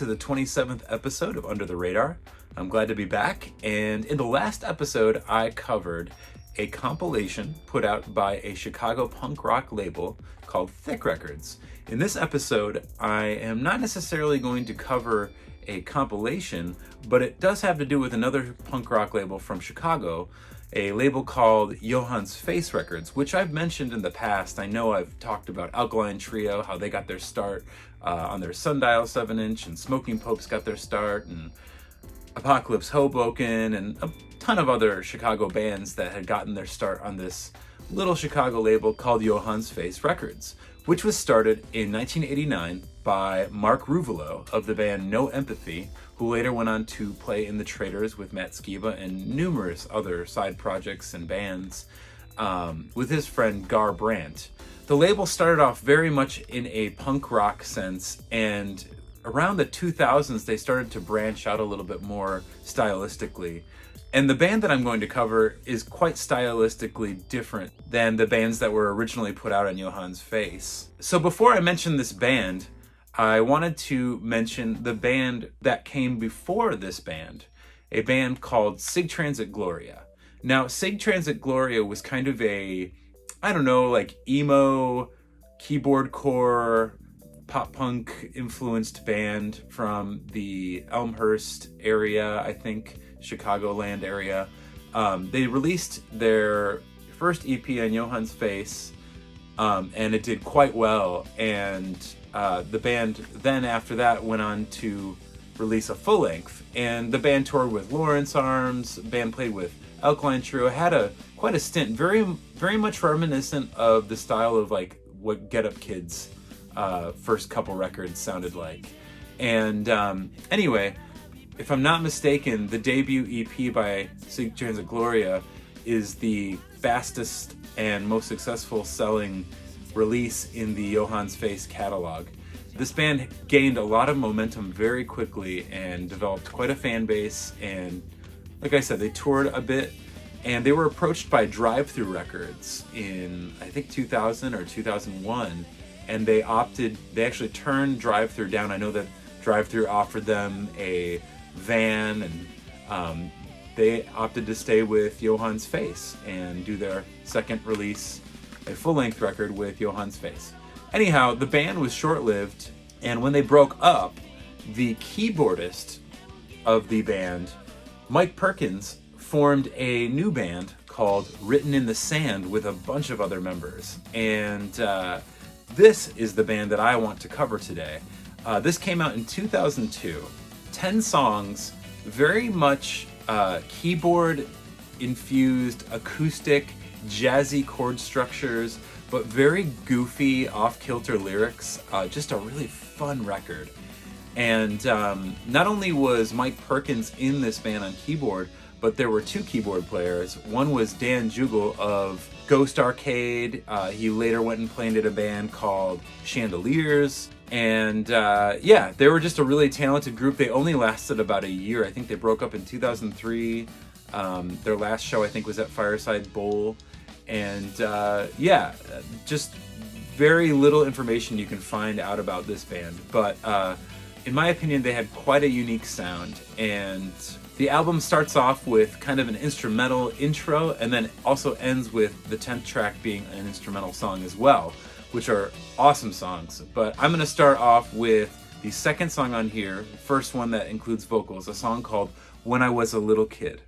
to the 27th episode of Under the Radar. I'm glad to be back, and in the last episode, I covered a compilation put out by a Chicago punk rock label called Thick Records. In this episode, I am not necessarily going to cover a compilation, but it does have to do with another punk rock label from Chicago, a label called Johann's Face Records, which I've mentioned in the past. I know I've talked about Alkaline Trio, how they got their start on their Sundial 7-inch, and Smoking Popes got their start, and Apocalypse Hoboken, and a ton of other Chicago bands that had gotten their start on this little Chicago label called Johann's Face Records, which was started in 1989 by Mark Ruffalo of the band No Empathy, who later went on to play in The Traitors with Matt Skiba and numerous other side projects and bands with his friend Gar Brandt. The label started off very much in a punk rock sense, and around the 2000s they started to branch out a little bit more stylistically. And the band that I'm going to cover is quite stylistically different than the bands that were originally put out on Johann's Face. So before I mention this band, I wanted to mention the band that came before this band, a band called Sig Transit Gloria. Now, Sig Transit Gloria was kind of a, like emo, keyboard core, pop punk influenced band from the Elmhurst area, I think, Chicagoland area. They released their first EP on Johann's Face, and it did quite well, and the band then after that went on to release a full length, and the band toured with Lawrence Arms, the band played with Alkaline Trio, had quite a stint, very much reminiscent of the style of like what Get Up Kids first couple records sounded like. And anyway, if I'm not mistaken, the debut EP by Sig Transit Gloria is the fastest and most successful selling release in the Johann's Face catalog. This band gained a lot of momentum very quickly and developed quite a fan base, and like I said, they toured a bit, and they were approached by Drive-Thru Records in I think 2000 or 2001, and they actually turned Drive-Thru down. I know that Drive-Thru offered them a van, and they opted to stay with Johann's Face and do their second release, a full-length record with Johann's Face. Anyhow, the band was short-lived, and when they broke up, the keyboardist of the band, Mike Perkins, formed a new band called Written in the Sand with a bunch of other members. And this is the band that I want to cover today. This came out in 2002. 10 songs, very much keyboard-infused, acoustic, jazzy chord structures, but very goofy, off-kilter lyrics. Just a really fun record. And not only was Mike Perkins in this band on keyboard, but there were two keyboard players. One was Dan Jugel of Ghost Arcade. He later went and played in a band called Chandeliers. And they were just a really talented group. They only lasted about a year. I think they broke up in 2003. Their last show, I think, was at Fireside Bowl. And just very little information you can find out about this band. But in my opinion, they had quite a unique sound. And the album starts off with kind of an instrumental intro, and then also ends with the 10th track being an instrumental song as well, which are awesome songs. But I'm going to start off with the second song on here, first one that includes vocals, a song called When I Was a Little Kid.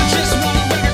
Just wanna wreck a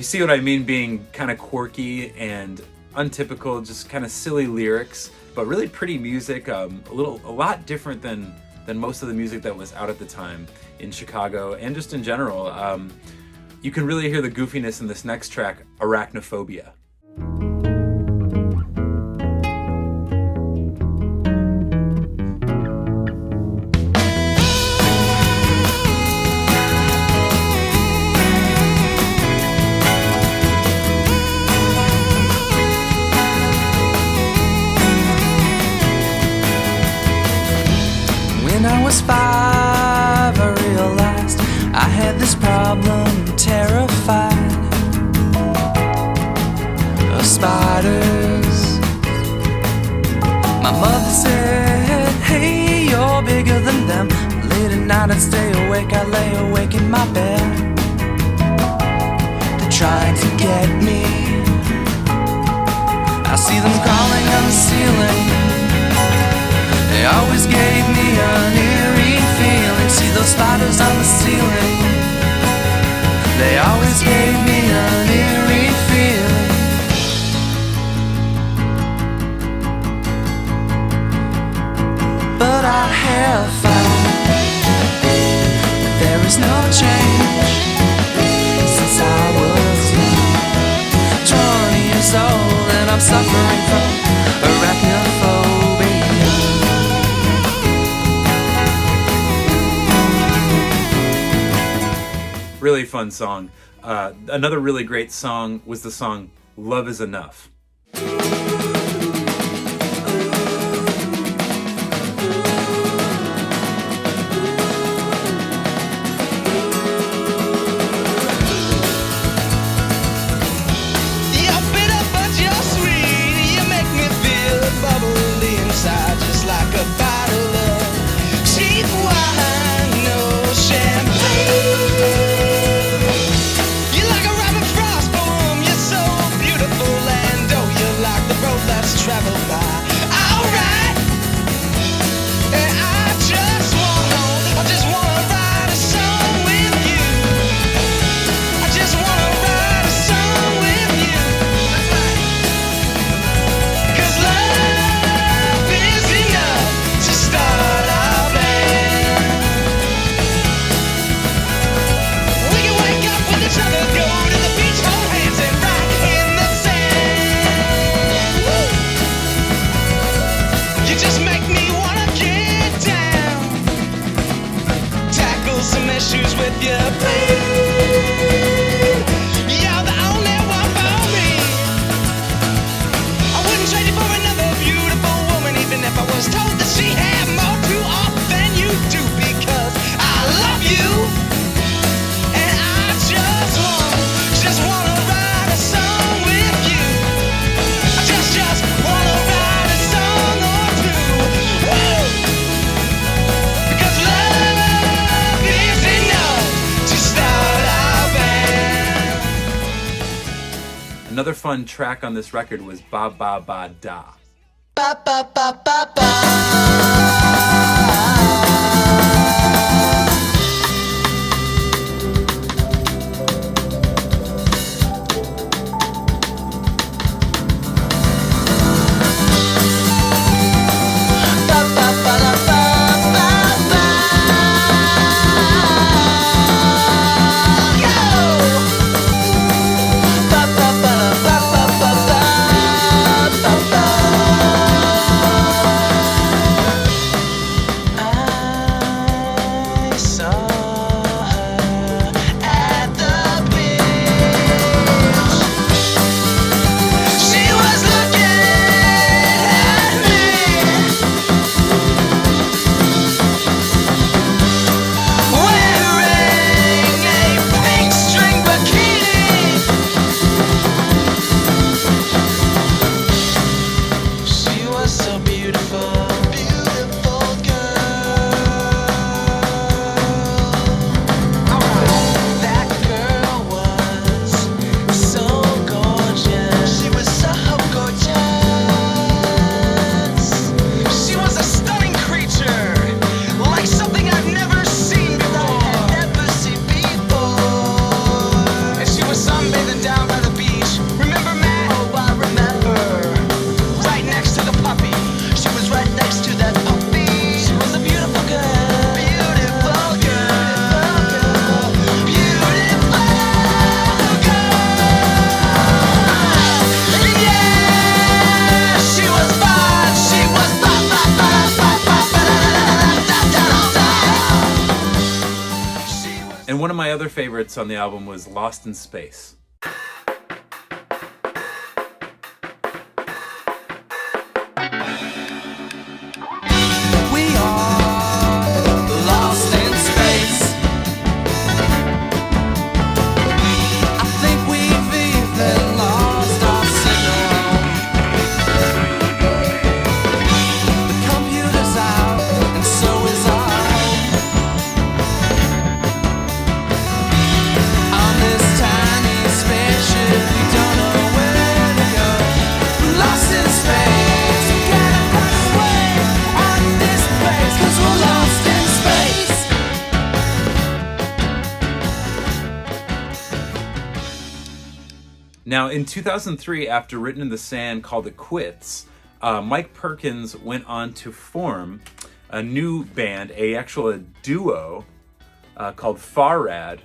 see what I mean, being kind of quirky and untypical, just kind of silly lyrics, but really pretty music. A lot different than most of the music that was out at the time in Chicago and just in general. You can really hear the goofiness in this next track, Arachnophobia. When I was 5, I realized I had this problem, terrified of spiders. My mother said, hey, you're bigger than them. Late at night I'd stay awake, I lay awake in my bed. They're trying to get me. I see them crawling on the ceiling. They always gave me an eerie feeling. See those spiders on the ceiling. They always gave me an eerie feeling. But I have found there is no change since I was young. 20 years old and I'm suffering from arachnophobia. Really fun song. Another really great song was the song Love Is Enough. Another fun track on this record was Ba Ba Ba Da. Ba ba ba ba ba. And one of my other favorites on the album was Lost in Space. Now, in 2003, after Written in the Sand called it quits, Mike Perkins went on to form a new band, a duo called Farad,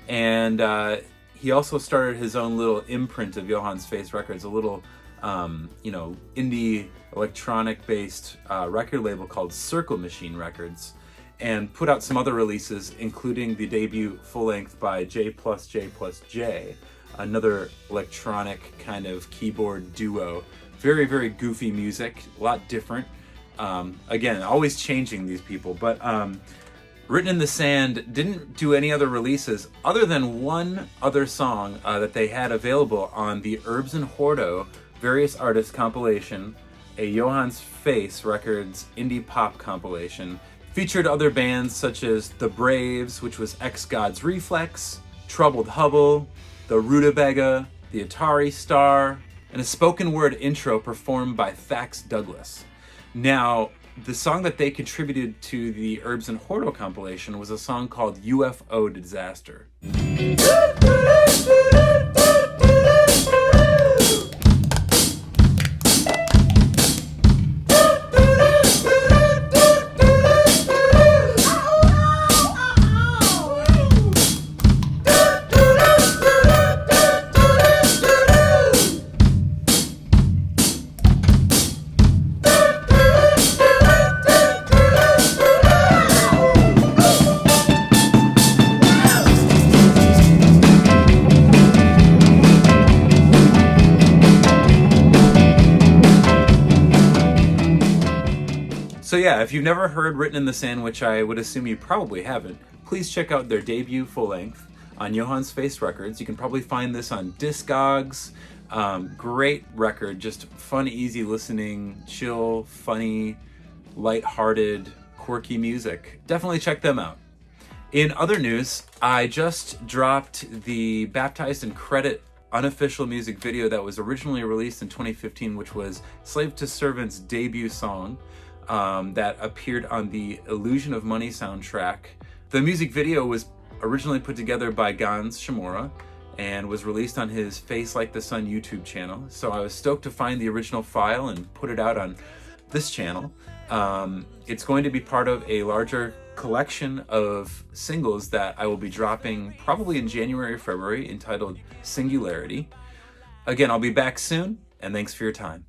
and he also started his own little imprint of Johann's Face Records, a little, indie electronic-based record label called Circle Machine Records, and put out some other releases, including the debut full-length by J+J+J, another electronic kind of keyboard duo. Very, very goofy music, a lot different. Again, always changing, these people, but Written in the Sand didn't do any other releases other than one other song that they had available on the Herbs and Hordo Various Artists compilation, a Johann's Face Records indie pop compilation. Featured other bands such as The Braves, which was Ex-God's Reflex, Troubled Hubble, The Rutabaga, The Atari Star, and a spoken word intro performed by Thax Douglas. Now, the song that they contributed to the Herbs and Hordo compilation was a song called UFO Disaster. So yeah, if you've never heard Written in the Sand, which I would assume you probably haven't, please check out their debut full-length on Johann's Face Records. You can probably find this on Discogs. Great record, just fun, easy listening, chill, funny, light-hearted, quirky music. Definitely check them out. In other news, I just dropped the Baptized in Credit unofficial music video that was originally released in 2015, which was Slave to Servant's debut song. That appeared on the Illusion of Money soundtrack. The music video was originally put together by Gans Shimura and was released on his Face Like the Sun YouTube channel. So I was stoked to find the original file and put it out on this channel. It's going to be part of a larger collection of singles that I will be dropping probably in January or February, entitled Singularity. Again, I'll be back soon, and thanks for your time.